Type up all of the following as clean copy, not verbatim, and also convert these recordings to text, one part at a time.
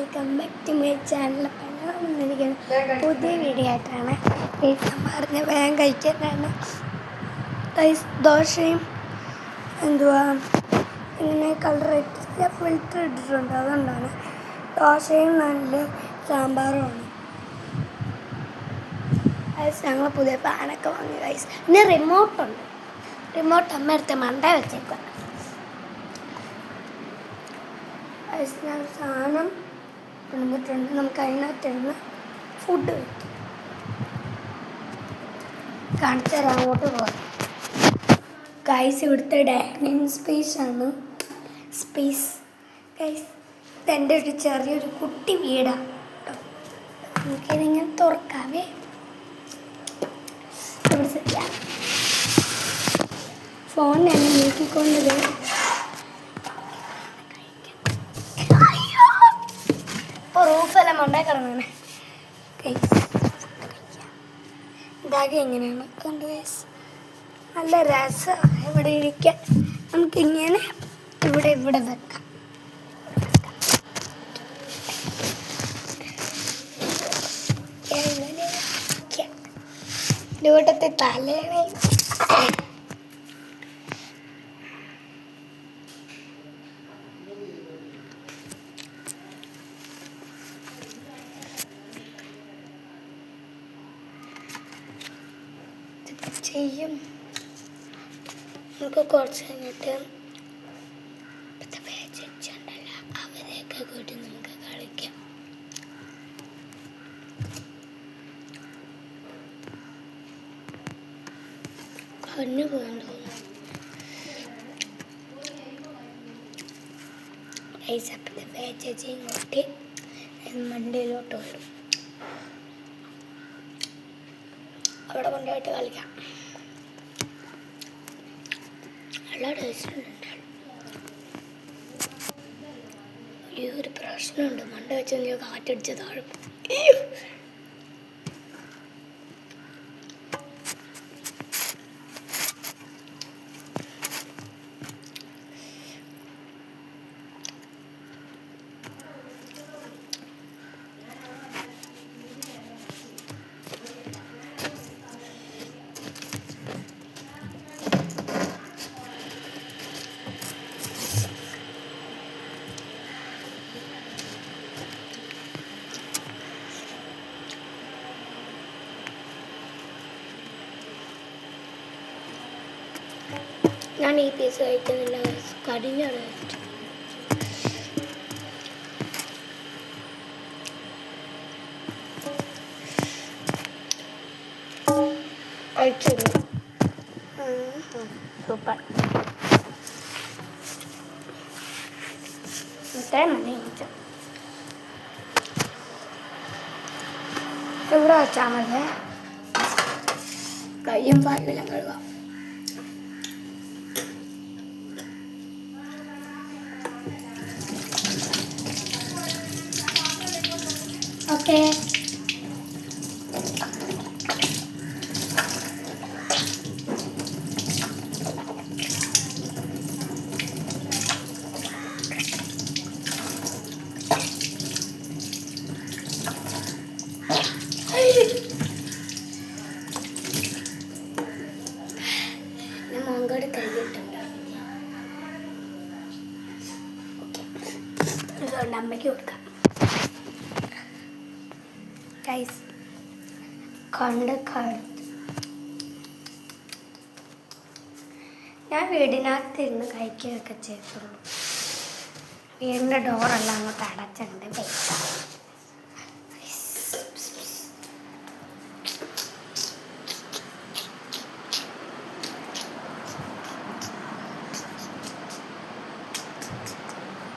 Welcome back to my channel. വന്നിരിക്കുന്നത് പുതിയ video ആയിട്ടാണ്. പറഞ്ഞ വേഗം കഴിക്കാനാണ്. ദോശയും ഇങ്ങനെ കളർ ഇട്ടിട്ട് ഫിൽറ്റർ ഇട്ടിട്ടുണ്ട്. അതുകൊണ്ടാണ് ദോശയും നല്ല സാമ്പാറുമാണ്. ഞങ്ങൾ പുതിയ പാനൊക്കെ വാങ്ങി ഗൈസ്. പിന്നെ റിമോട്ട് അമ്മ എടുത്ത് മണ്ട വെച്ചേക്കുക. ഞാൻ സാധനം കൊണ്ടുവന്നിട്ടുണ്ട്. നമുക്ക് അതിനകത്തിരുന്ന് ഫുഡ് വയ്ക്കും. കാണിച്ചു തരാം. അങ്ങോട്ട് പോകാം ഗൈസ്. ഇവിടുത്തെ ഡൈനിങ് സ്പേസ് ഗൈസ്. ഇതെൻ്റെ ഒരു ചെറിയൊരു കുട്ടി വീടാണ് കേട്ടോ. നമുക്കിതിങ്ങനെ തുറക്കാവേ. ഇവിടെ സെറ്റാം. ഫോൺ തന്നെ നീക്കിക്കൊണ്ട് ഇപ്പോൾ റൂഫെല്ലാം ഉണ്ടായി കിടന്നാണ് ഗൈസ്. ഇതാകെ എങ്ങനെയാണ് കണ്ട് ഗൈസ്. നല്ല രസമാണ് ഇവിടെ ഇരിക്കാൻ. നമുക്കിങ്ങനെ ഇവിടെ വെക്കാം. ഇവിടത്തെ തലേണ ചെയ്യും. നമുക്ക് കുറച്ച് കഴിഞ്ഞിട്ട് അവരെയൊക്കെ കൂട്ടി നമുക്ക് കളിക്കാം. കണ്ണു പോകാൻ തോന്നുന്നു. അപ്പത്തെ ചേച്ചിയും കൂട്ടി മണ്ടയിലോട്ട് വരും. അവിടെ കൊണ്ടുപോയിട്ട് കളിക്കാം. നല്ല ടേസ്റ്റുണ്ട്. ഈ ഒരു പ്രശ്നമുണ്ട്. മണ്ട വെച്ച് കാറ്റടിച്ച് താഴെ. ഞാൻ ഈ പീസ് കഴിക്കുന്നില്ല. കടിഞ്ഞാണ് കഴിച്ചത്. സൂപ്പർ. ഇത്രയും മതി. ഇവിടെ വെച്ചാൽ മതി. കയ്യും പാലെല്ലാം കഴുകാം. ഓക്കെ. മങ്കട് കൈയിട്ടുണ്ട്. അതുകൊണ്ട് അമ്മയ്ക്ക് കൊടുക്കാം ഗൈസ്. ഞാൻ വീടിനകത്തിരുന്ന് കഴിക്കുകയൊക്കെ ചെയ്തുള്ളൂ. വീടിൻ്റെ ഡോറെല്ലാം അങ്ങോട്ട് അടച്ചിട്ടുണ്ട്.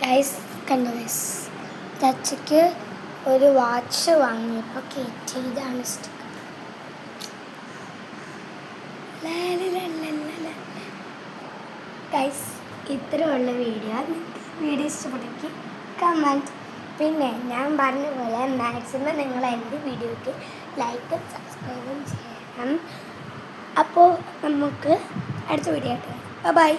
ഗൈസ് കണ്ടു ഗൈസ്. ചച്ചയ്ക്ക് ഒരു വാച്ച് വാങ്ങിയപ്പോൾ കയറ്റി. ഇതാണ് സ്റ്റിക്കർ. ഗൈസ് ഇത്രയുള്ള വീഡിയോ ഇഷ്ടപ്പെട്ടെങ്കിൽ കമൻറ്റ്. പിന്നെ ഞാൻ പറഞ്ഞ പോലെ മാക്സിമം നിങ്ങൾ എൻ്റെ വീഡിയോയ്ക്ക് ലൈക്കും സബ്സ്ക്രൈബും ചെയ്യണം. അപ്പോൾ നമുക്ക് അടുത്ത വീഡിയോ ആയിട്ട് ബൈ.